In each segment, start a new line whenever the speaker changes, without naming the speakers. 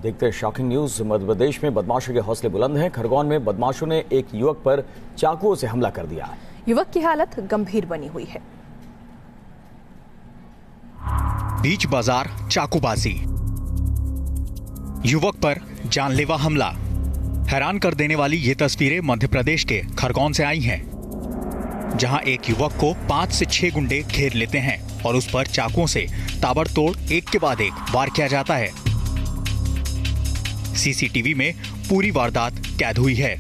देखते हैं shocking news. Madhya Pradesh में बदमाशों के हौसले बुलंद हैं। खरगोन में बदमाशों ने एक युवक पर चाकुओं से हमला कर दिया।
युवक की हालत गंभीर बनी हुई है।
बीच बाजार चाकूबाजी, युवक पर जानलेवा हमला। हैरान कर देने वाली ये तस्वीरें मध्य प्रदेश के खरगोन से आई हैं, जहां एक युवक को 5 से 6 गुंडे घेर लेते हैं और उस पर चाकुओं से ताबड़तोड़ एक के बाद एक वार किया जाता है। सीसीटीवी में पूरी वारदात कैद हुई है।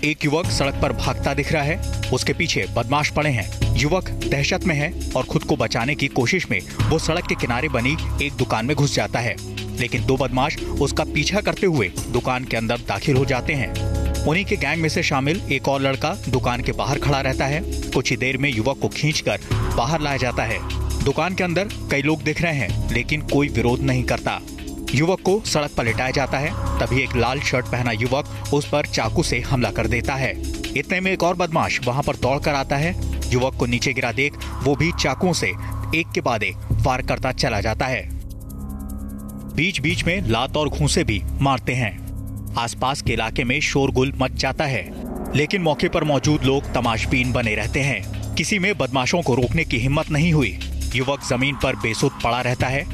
एक युवक सड़क पर भागता दिख रहा है, उसके पीछे बदमाश पड़े हैं। युवक दहशत में है और खुद को बचाने की कोशिश में वो सड़क के किनारे बनी एक दुकान में घुस जाता है, लेकिन 2 बदमाश उसका पीछा करते हुए दुकान के अंदर दाखिल हो जाते हैं। उन्हीं के गैंग में से शामिल एक और लड़का दुकान के बाहर खड़ा रहता है। कुछ ही देर में युवक को खींचकर बाहर लाया जाता है। दुकान के अंदर कई लोग दिख रहे हैं, लेकिन कोई विरोध नहीं करता। युवक को सड़क पर लिटाया जाता है, तभी एक लाल शर्ट पहना युवक उस पर चाकू से हमला कर देता है। इतने में एक और बदमाश वहां पर दौड़कर आता है। युवक को नीचे गिरा देख वो भी चाकुओं से एक के बाद एक वार करता चला जाता है। बीच बीच में लात और घूंसे भी मारते हैं। आसपास के इलाके में शोरगुल मच जाता है, लेकिन मौके पर मौजूद लोग तमाशबीन बने रहते हैं। किसी में बदमाशों को रोकने की हिम्मत नहीं हुई। युवक जमीन पर बेसुध पड़ा रहता है।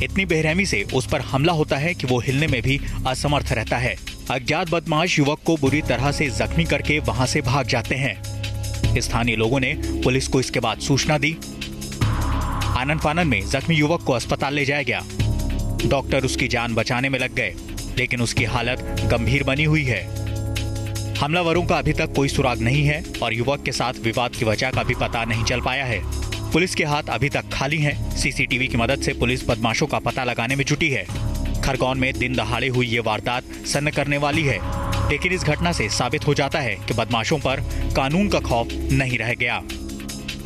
इतनी बेरहमी से उस पर हमला होता है कि वो हिलने में भी असमर्थ रहता है। अज्ञात बदमाश युवक को बुरी तरह से जख्मी करके वहां से भाग जाते हैं। स्थानीय लोगों ने पुलिस को इसके बाद सूचना दी। आनन फानन में जख्मी युवक को अस्पताल ले जाया गया। डॉक्टर उसकी जान बचाने में लग गए, लेकिन उसकी हालत गंभीर बनी हुई है। हमलावरों का अभी तक कोई सुराग नहीं है और युवक के साथ विवाद की वजह का भी पता नहीं चल पाया है। पुलिस के हाथ अभी तक खाली हैं। सीसीटीवी की मदद से पुलिस बदमाशों का पता लगाने में जुटी है। खरगोन में दिन दहाड़े हुई ये वारदात सन्न करने वाली है, लेकिन इस घटना से साबित हो जाता है कि बदमाशों पर कानून का खौफ नहीं रह गया।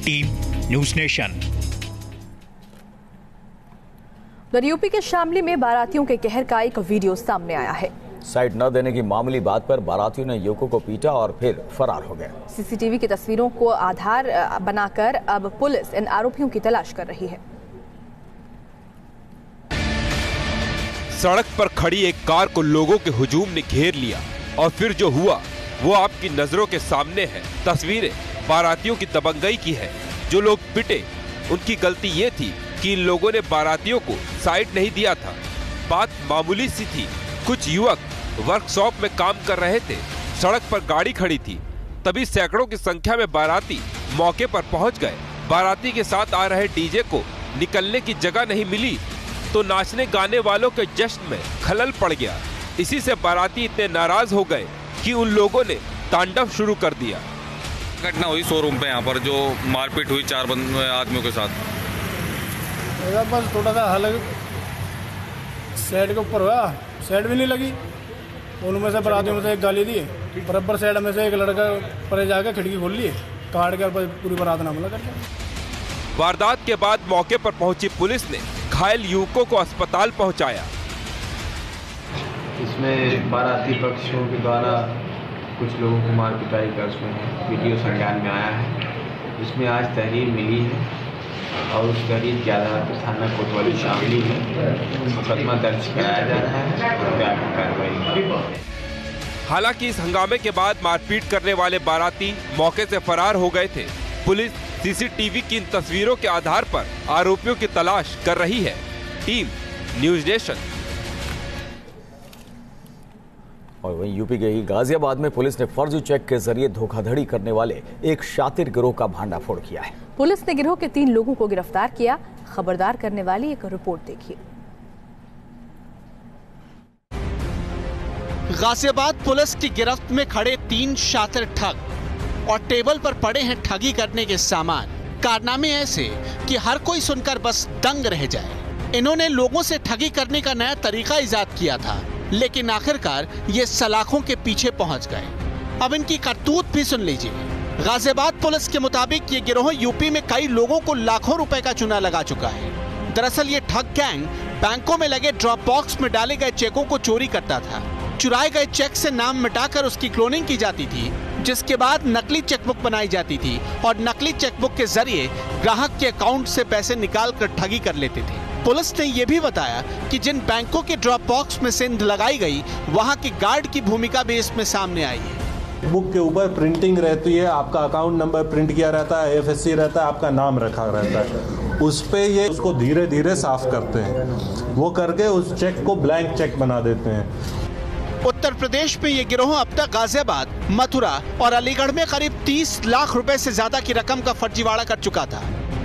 Team news nation.
यूपी के शामली में बारातियों के कहर का एक वीडियो सामने आया है।
साइड न देने की मामूली बात पर बारातियों ने युवकों को पीटा और फिर फरार हो गए।
सीसीटीवी की तस्वीरों को आधार बनाकर अब पुलिस इन आरोपियों की तलाश कर रही है।
सड़क पर खड़ी एक कार को लोगों के हुजूम ने घेर लिया और फिर जो हुआ वो आपकी नजरों के सामने है। तस्वीरें बारातियों की दबंगई की है। जो लोग पिटे उनकी गलती ये थी कि इन लोगों ने बारातियों को साइड नहीं दिया था। बात मामूली सी थी। कुछ युवक वर्कशॉप में काम कर रहे थे। सड़क पर गाड़ी खड़ी थी, तभी सैकड़ों की संख्या में बाराती मौके पर पहुंच गए। बाराती के साथ आ रहे डीजे को निकलने की जगह नहीं मिली तो नाचने गाने वालों के जश्न में खलल पड़ गया। इसी से बाराती इतने नाराज हो गए कि उन लोगों ने तांडव शुरू कर दिया।
घटना हुई शोरूम पे, यहाँ पर जो मारपीट हुई 4 आदमियों के साथ।
बस थोड़ा सा हल्क साइड के ऊपर हुआ, साइड भी नहीं लगी। उनमें से बारातियों में से एक गाली दी, बराबर साइड में से एक लड़का परे जाकर खिड़की खोल ली, काट कर पूरी बारात ने हमला कर दिया।
वारदात के बाद मौके पर पहुंची पुलिस ने घायल युवकों को अस्पताल पहुंचाया।
इसमें बाराती पक्षों के द्वारा कुछ लोगों को मार पिटाई का उसमें वीडियो संज्ञान में आया है, जिसमें आज तहरीर मिली है और उस तहरीर के आधार पर थाना कोतवाली शामली में मुकदमा दर्ज कराया जा रहा है और व्यापक कार्रवाई।
हालांकि इस हंगामे के बाद मारपीट करने वाले बाराती मौके से फरार हो गए थे। पुलिस सीसीटीवी की इन तस्वीरों के आधार पर आरोपियों की तलाश कर रही है। Team news nation.
और वहीं यूपी के ही गाजियाबाद में पुलिस ने फर्जी चेक के जरिए धोखाधड़ी करने वाले एक शातिर गिरोह का भांडाफोड़ किया है।
पुलिस ने गिरोह के 3 लोगों को गिरफ्तार किया। खबरदार करने वाली एक रिपोर्ट देखिए।
गाजियाबाद पुलिस की गिरफ्त में खड़े 3 शातिर ठग और टेबल पर पड़े हैं ठगी करने के सामान। कारनामे ऐसे कि हर कोई सुनकर बस दंग रह जाए। इन्होंने लोगों से ठगी करने का नया तरीका इजाद किया था, लेकिन आखिरकार ये सलाखों के पीछे पहुंच गए। अब इनकी करतूत भी सुन लीजिए। गाजियाबाद पुलिस के मुताबिक ये गिरोह यूपी में कई लोगों को लाखों रुपए का चूना लगा चुका है। दरअसल ये ठग गैंग बैंकों में लगे ड्रॉप बॉक्स में डाले गए चेकों को चोरी करता था। चुराए गए चेक से नाम मिटाकर उसकी क्लोनिंग की जाती थी, जिसके बाद नकली चेकबुक बनाई जाती थी और नकली चेकबुक के जरिए ग्राहक के अकाउंट से पैसे निकाल कर ठगी कर लेते थे। पुलिस ने यह भी बताया कि जिन बैंकों के ड्रॉप बॉक्स में सेंध लगाई गई, वहां के गार्ड की भूमिका भी इसमें सामने आई है।
बुक के ऊपर प्रिंटिंग रहती है, आपका अकाउंट नंबर प्रिंट किया रहता है, FSC रहता है, आपका नाम रखा रहता है, उस पे ये उसको धीरे धीरे साफ करते हैं, वो करके उस चेक को ब्लैंक चेक बना देते हैं।
उत्तर प्रदेश में ये गिरोह अब तक गाजियाबाद, मथुरा और अलीगढ़ में करीब 30 लाख रुपए से ज्यादा की रकम का फर्जीवाड़ा कर चुका था।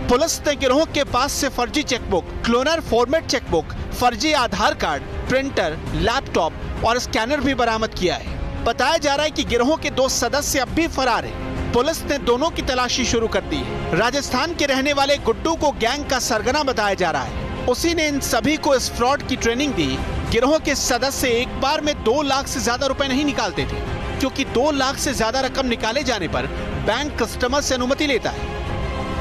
पुलिस ने गिरोह के पास से फर्जी चेकबुक, क्लोनर फॉर्मेट चेकबुक, फर्जी आधार कार्ड, प्रिंटर, लैपटॉप और स्कैनर भी बरामद किया है। बताया जा रहा है कि गिरोह के 2 सदस्य अब भी फरार हैं। पुलिस ने दोनों की तलाशी शुरू कर दी है। राजस्थान के रहने वाले गुड्डू को गैंग का सरगना बताया जा रहा है। उसी ने इन सभी को इस फ्रॉड की ट्रेनिंग दी। गिरोह के सदस्य एक बार में 2 लाख से ज्यादा रुपए नहीं निकालते थे, क्योंकि 2 लाख से ज्यादा रकम निकाले जाने पर बैंक कस्टमर से अनुमति लेता है।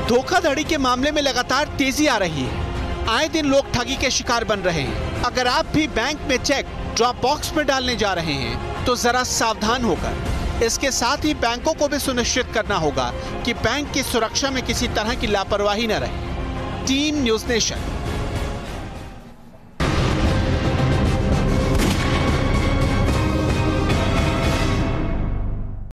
धोखाधड़ी के मामले में लगातार तेजी आ रही है। आए दिन लोग ठगी के शिकार बन रहे हैं। अगर आप भी बैंक में चेक ड्रॉप बॉक्स में डालने जा रहे हैं तो जरा सावधान होकर। इसके साथ ही बैंकों को भी सुनिश्चित करना होगा कि बैंक की सुरक्षा में किसी तरह की लापरवाही न रहे। Team news nation.